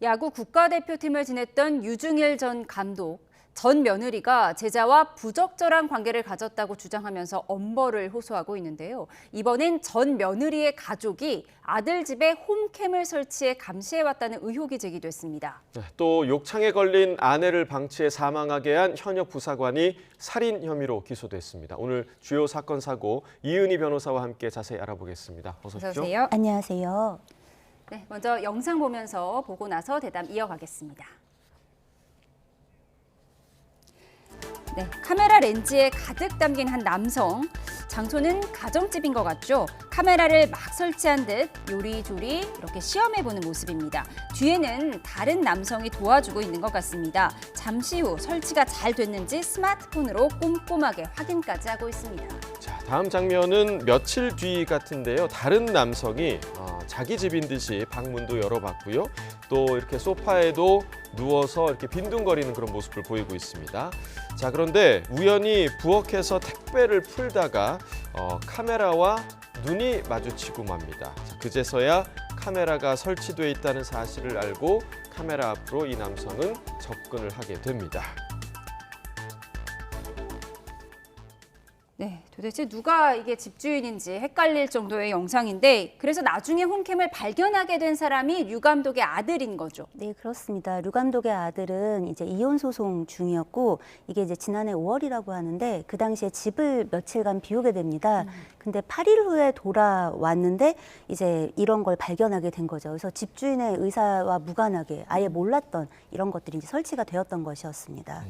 야구 국가대표팀을 지냈던 유중일 전 감독, 전 며느리가 제자와 부적절한 관계를 가졌다고 주장하면서 엄벌을 호소하고 있는데요. 이번엔 전 며느리의 가족이 아들 집에 홈캠을 설치해 감시해왔다는 의혹이 제기됐습니다. 또 욕창에 걸린 아내를 방치해 사망하게 한 현역 부사관이 살인 혐의로 기소됐습니다. 오늘 주요 사건 사고 이은희 변호사와 함께 자세히 알아보겠습니다. 어서 오십시오. 어서 오세요. 안녕하세요. 네, 먼저 영상 보고 나서 대담 이어가겠습니다. 네, 카메라 렌즈에 가득 담긴 한 남성. 장소는 가정집인 것 같죠? 카메라를 막 설치한 듯 요리조리 이렇게 시험해보는 모습입니다. 뒤에는 다른 남성이 도와주고 있는 것 같습니다. 잠시 후 설치가 잘 됐는지 스마트폰으로 꼼꼼하게 확인까지 하고 있습니다. 자, 다음 장면은 며칠 뒤 같은데요. 다른 남성이 자기 집인 듯이 방문도 열어봤고요. 또 이렇게 소파에도 누워서 이렇게 빈둥거리는 그런 모습을 보이고 있습니다. 자, 그런데 우연히 부엌에서 택배를 풀다가 카메라와 눈이 마주치고 맙니다. 자, 그제서야 카메라가 설치돼 있다는 사실을 알고 카메라 앞으로 이 남성은 접근을 하게 됩니다. 네, 도대체 누가 이게 집주인인지 헷갈릴 정도의 영상인데 그래서 나중에 홈캠을 발견하게 된 사람이 류 감독의 아들인 거죠. 네, 그렇습니다. 류 감독의 아들은 이제 이혼 소송 중이었고 이게 이제 지난해 5월이라고 하는데 그 당시에 집을 며칠간 비우게 됩니다. 근데 8일 후에 돌아왔는데 이제 이런 걸 발견하게 된 거죠. 그래서 집주인의 의사와 무관하게 아예 몰랐던 이런 것들이 이제 설치가 되었던 것이었습니다.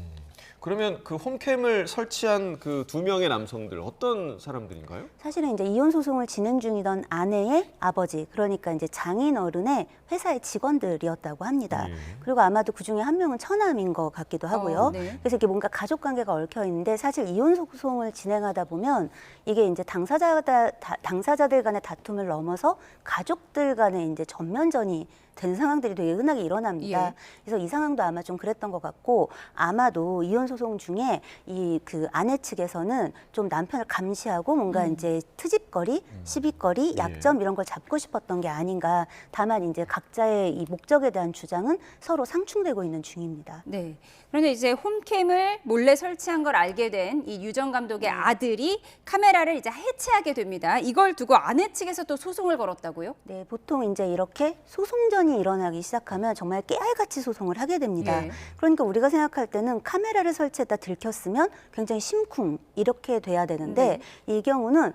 그러면 그 홈캠을 설치한 그 두 명의 남성들 어떤 사람들인가요? 사실은 이제 이혼 소송을 진행 중이던 아내의 아버지, 그러니까 이제 장인 어른의 회사의 직원들이었다고 합니다. 그리고 아마도 그 중에 한 명은 처남인 것 같기도 하고요. 네. 그래서 이게 뭔가 가족 관계가 얽혀 있는데 사실 이혼 소송을 진행하다 보면 이게 이제 당사자들 간의 다툼을 넘어서 가족들 간의 이제 전면전이 된 상황들이 되게 흔하게 일어납니다. 예. 그래서 이 상황도 아마 좀 그랬던 것 같고 아마도 이혼 소송 중에 이 그 아내 측에서는 좀 남편을 감시하고 뭔가 이제 트집거리, 시비거리, 약점 이런 걸 잡고 싶었던 게 아닌가. 다만 이제 각자의 이 목적에 대한 주장은 서로 상충되고 있는 중입니다. 네. 그런데 이제 홈캠을 몰래 설치한 걸 알게 된 이 유 전 감독의 아들이 카메라를 이제 해체하게 됩니다. 이걸 두고 아내 측에서 또 소송을 걸었다고요? 네, 보통 이제 이렇게 소송전이 일어나기 시작하면 정말 깨알같이 소송을 하게 됩니다. 예. 그러니까 우리가 생각할 때는 카메라를 설치했다 들켰으면 굉장히 심쿵 이렇게 돼야 되는데 이 경우는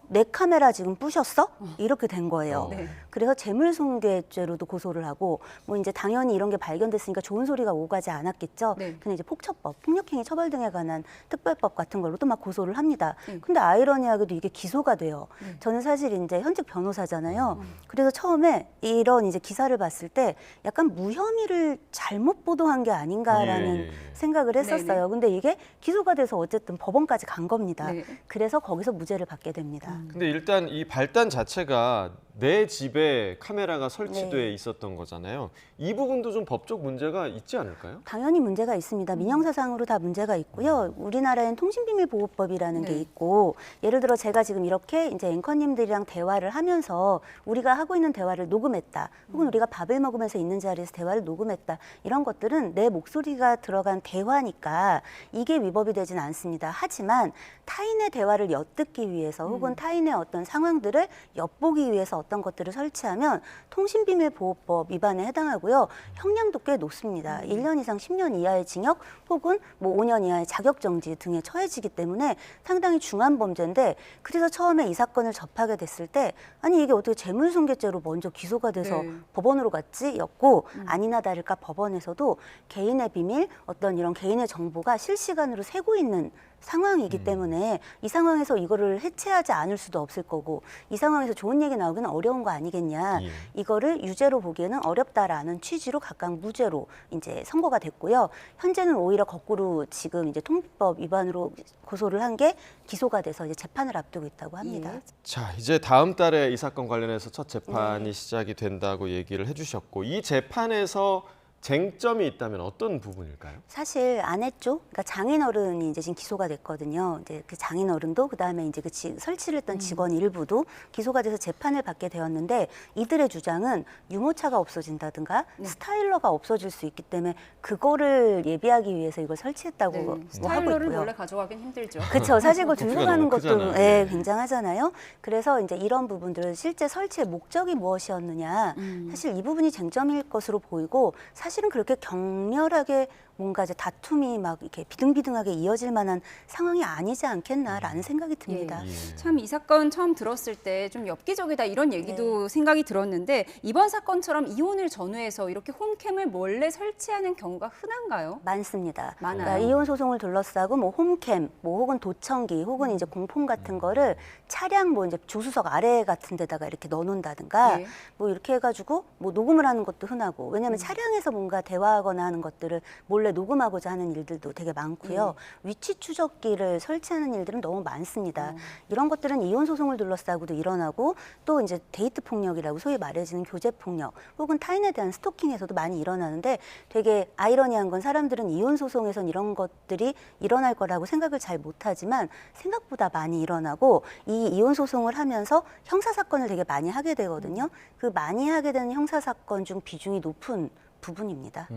내 카메라 지금 부셨어? 이렇게 된 거예요. 네. 그래서 재물손괴죄로도 고소를 하고 뭐 이제 당연히 이런 게 발견됐으니까 좋은 소리가 오가지 않았겠죠. 네. 근데 이제 폭처법, 폭력행위 처벌 등에 관한 특별법 같은 걸로 또 막 고소를 합니다. 근데 아이러니하게도 이게 기소가 돼요. 저는 사실 이제 현직 변호사잖아요. 그래서 처음에 이런 이제 기사를 봤을 때 약간 무혐의를 잘못 보도한 게 아닌가라는 생각을 했었어요. 근데 이게 기소가 돼서 어쨌든 법원까지 간 겁니다. 네. 그래서 거기서 무죄를 받게 됩니다. 근데 일단 이 발단 자체가 내 집에 카메라가 설치돼 네. 있었던 거잖아요. 이 부분도 좀 법적 문제가 있지 않을까요? 당연히 문제가 있습니다. 민형사상으로 다 문제가 있고요. 우리나라엔 통신비밀보호법이라는 게 네. 있고, 예를 들어 제가 지금 이렇게 이제 앵커님들이랑 대화를 하면서 우리가 하고 있는 대화를 녹음했다, 혹은 우리가 밥을 먹으면서 있는 자리에서 대화를 녹음했다, 이런 것들은 내 목소리가 들어간 대화니까 이게 위법이 되진 않습니다. 하지만 타인의 대화를 엿듣기 위해서 혹은 타인의 어떤 상황들을 엿보기 위해서 어떤 것들을 설치하면 통신비밀보호법 위반에 해당하고요. 형량도 꽤 높습니다. 1년 이상 10년 이하의 징역 혹은 뭐 5년 이하의 자격정지 등에 처해지기 때문에 상당히 중한 범죄인데, 그래서 처음에 이 사건을 접하게 됐을 때 아니 이게 어떻게 재물손괴죄로 먼저 기소가 돼서 네. 법원으로 갔지? 였고, 아니나 다를까 법원에서도 개인의 비밀, 어떤 이런 개인의 정보가 실시간으로 새고 있는 상황이기 때문에 이 상황에서 이거를 해체하지 않을 수도 없을 거고, 이 상황에서 좋은 얘기 나오기는 어려운 거 아니겠냐. 예. 이거를 유죄로 보기에는 어렵다라는 취지로 각각 무죄로 이제 선고가 됐고요. 현재는 오히려 거꾸로 지금 이제 통비법 위반으로 고소를 한 게 기소가 돼서 이제 재판을 앞두고 있다고 합니다. 예. 자, 이제 다음 달에 이 사건 관련해서 첫 재판이 시작이 된다고 얘기를 해주셨고, 이 재판에서 쟁점이 있다면 어떤 부분일까요? 사실 아내 쪽, 그러니까 장인어른이 이제 지금 기소가 됐거든요. 이제 그 장인어른도 그다음에 이제 그 설치를 했던 직원 일부도 기소가 돼서 재판을 받게 되었는데 이들의 주장은 유모차가 없어진다든가 스타일러가 없어질 수 있기 때문에 그거를 예비하기 위해서 이걸 설치했다고 뭐 하고 스타일러를 있고요. 몰래 가져가긴 힘들죠. 그렇죠. 사실 그거 들고 부피가 가는 너무 것도 크잖아요. 예, 네. 굉장하잖아요. 그래서 이제 이런 부분들을 실제 설치의 목적이 무엇이었느냐, 사실 이 부분이 쟁점일 것으로 보이고 사실은 그렇게 격렬하게 뭔가 이제 다툼이 막 이렇게 비등비등하게 이어질 만한 상황이 아니지 않겠나라는 생각이 듭니다. 예. 참 이 사건 처음 들었을 때 좀 엽기적이다 이런 얘기도 생각이 들었는데 이번 사건처럼 이혼을 전후해서 이렇게 홈캠을 몰래 설치하는 경우가 흔한가요? 많습니다. 많아요. 그러니까 이혼 소송을 둘러싸고 뭐 홈캠, 뭐 혹은 도청기, 혹은 이제 공폰 같은 거를 차량 뭐 이제 조수석 아래 같은 데다가 이렇게 넣어놓는다든가 예. 뭐 이렇게 해가지고 뭐 녹음을 하는 것도 흔하고 왜냐하면 차량에서 뭔가 대화하거나 하는 것들을 몰래 녹음하고자 하는 일들도 되게 많고요. 위치 추적기를 설치하는 일들은 너무 많습니다. 이런 것들은 이혼 소송을 둘러싸고도 일어나고 또 이제 데이트 폭력이라고 소위 말해지는 교제 폭력 혹은 타인에 대한 스토킹에서도 많이 일어나는데 되게 아이러니한 건 사람들은 이혼 소송에선 이런 것들이 일어날 거라고 생각을 잘 못하지만 생각보다 많이 일어나고 이 이혼 소송을 하면서 형사 사건을 되게 많이 하게 되거든요. 그 많이 하게 되는 형사 사건 중 비중이 높은 부분입니다.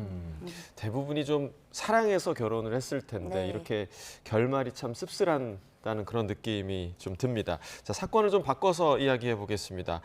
대부분이 좀 사랑해서 결혼을 했을 텐데 네. 이렇게 결말이 참 씁쓸한다는 그런 느낌이 좀 듭니다. 자, 사건을 좀 바꿔서 이야기해 보겠습니다.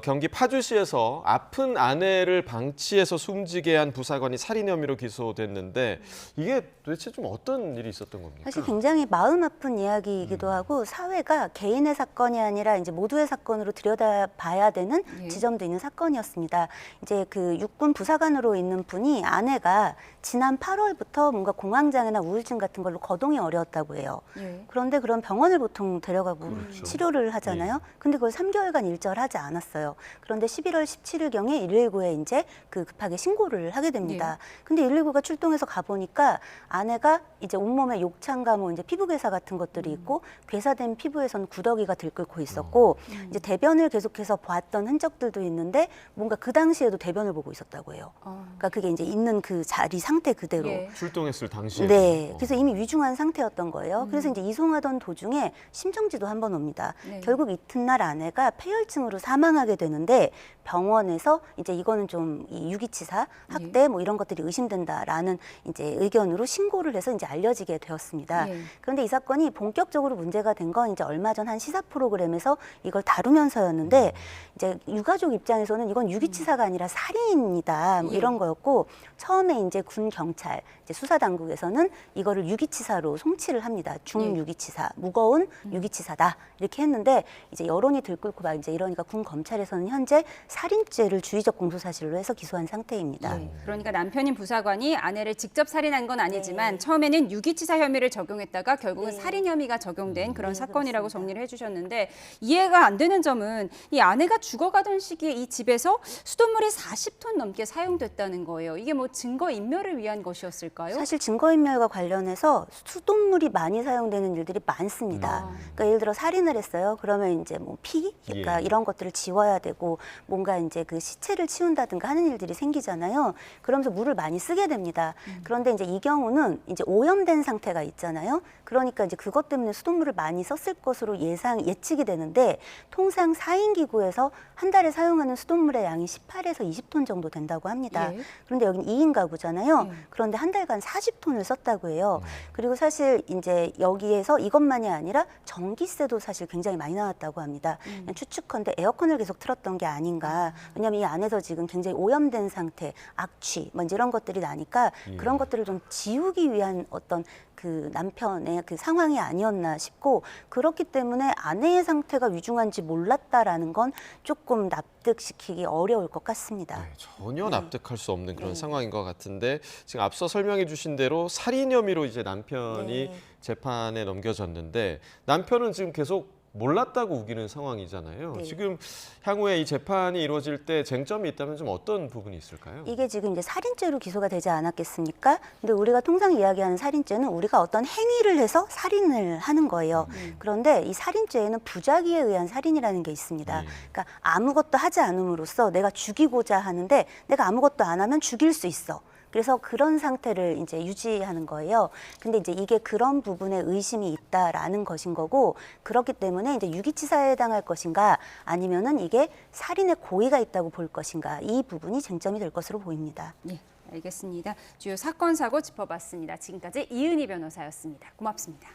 경기 파주시에서 아픈 아내를 방치해서 숨지게 한 부사관이 살인 혐의로 기소됐는데 이게 도대체 좀 어떤 일이 있었던 겁니까? 사실 굉장히 마음 아픈 이야기이기도 하고 사회가 개인의 사건이 아니라 이제 모두의 사건으로 들여다봐야 되는 예. 지점도 있는 사건이었습니다. 이제 그 육군 부사관으로 있는 분이 아내가 지난 8월부터 뭔가 공황장애나 우울증 같은 걸로 거동이 어려웠다고 해요. 예. 그런데 그런 병원을 보통 데려가고 그렇죠. 치료를 하잖아요. 근데 그걸 3개월간 일절하지 않았어요. 그런데 11월 17일경에 119에 이제 그 급하게 신고를 하게 됩니다. 근데 119가 출동해서 가보니까 아내가 이제 온몸에 욕창과 뭐 이제 피부 괴사 같은 것들이 있고 괴사된 피부에서는 구더기가 들끓고 있었고 이제 대변을 계속해서 봤던 흔적들도 있는데 뭔가 그 당시에도 대변을 보고 있었다고 해요. 그러니까 그게 이제 있는 그 자리 상태 그대로. 예. 출동했을 당시에. 네, 그래서 이미 위중한 상태였던 거예요. 그래서 이제 이송하던 도중에 심정지도 한 번 옵니다. 네. 결국 이튿날 아내가 폐혈증으로 사망하게 되는데 병원에서 이제 이거는 좀 이 유기치사, 학대 뭐 이런 것들이 의심된다라는 이제 의견으로 신고를 해서 이제 알려지게 되었습니다. 예. 그런데 이 사건이 본격적으로 문제가 된 건 이제 얼마 전 한 시사 프로그램에서 이걸 다루면서였는데 이제 유가족 입장에서는 이건 유기치사가 아니라 살인이다 뭐 이런 거였고 처음에 이제 군 경찰 이제 수사 당국에서는 이거를 유기치사로 송치를 합니다. 중유기치사, 무거운 유기치사다 이렇게 했는데 이제 여론이 들끓고 막 이제 이러니까 군 검찰에서는 현재 살인죄를 주의적 공소 사실로 해서 기소한 상태입니다. 그러니까 남편인 부사관이 아내를 직접 살인한 건 아니지만 처음에는 유기치사 혐의를 적용했다가 결국은 살인 혐의가 적용된 그런 사건이라고 그렇습니다. 정리를 해주셨는데 이해가 안 되는 점은 이 아내가 죽어가던 시기에 이 집에서 수돗물이 40톤 넘게 사용됐다는 거예요. 이게 뭐 증거 인멸을 위한 것이었을까요? 사실 증거인멸과 관련해서 수돗물이 많이 사용되는 일들이 많습니다. 그러니까 예를 들어 살인을 했어요. 그러면 이제 뭐 피, 그러니까 예. 이런 것들을 지워야 되고 뭔가 이제 그 시체를 치운다든가 하는 일들이 생기잖아요. 그러면서 물을 많이 쓰게 됩니다. 그런데 이제 이 경우는 이제 오염된 상태가 있잖아요. 그러니까 이제 그것 때문에 수돗물을 많이 썼을 것으로 예측이 되는데 통상 4인 기구에서 한 달에 사용하는 수돗물의 양이 18에서 20톤 정도 된다고 합니다. 예. 그런데 여기는 2인 가구잖아요. 그런데 한 달간 40톤을 썼다고 해요. 그리고 사실 이제 여기에서 이것만이 아니라 전기세도 사실 굉장히 많이 나왔다고 합니다. 그냥 추측컨대 에어컨을 계속 틀었던 게 아닌가. 왜냐하면 이 안에서 지금 굉장히 오염된 상태, 악취, 뭐 이제 이런 것들이 나니까 그런 것들을 좀 지우기 위한 어떤 그 남편의 그 상황이 아니었나 싶고 그렇기 때문에 아내의 상태가 위중한지 몰랐다라는 건 조금 납득시키기 어려울 것 같습니다. 네, 전혀 납득할 수 없는 그런 상황인 것 같은데 지금 앞서 설명해 주신 대로 살인 혐의로 이제 남편이 네. 재판에 넘겨졌는데 남편은 지금 계속 몰랐다고 우기는 상황이잖아요. 네. 지금 향후에 이 재판이 이루어질 때 쟁점이 있다면 좀 어떤 부분이 있을까요? 이게 지금 이제 살인죄로 기소가 되지 않았겠습니까? 근데 우리가 통상 이야기하는 살인죄는 우리가 어떤 행위를 해서 살인을 하는 거예요. 그런데 이 살인죄에는 부작위에 의한 살인이라는 게 있습니다. 그러니까 아무것도 하지 않음으로써 내가 죽이고자 하는데 내가 아무것도 안 하면 죽일 수 있어. 그래서 그런 상태를 이제 유지하는 거예요. 근데 이제 이게 그런 부분에 의심이 있다라는 것인 거고, 그렇기 때문에 이제 유기치사에 해당할 것인가 아니면은 이게 살인의 고의가 있다고 볼 것인가, 이 부분이 쟁점이 될 것으로 보입니다. 네, 알겠습니다. 주요 사건 사고 짚어봤습니다. 지금까지 이은희 변호사였습니다. 고맙습니다.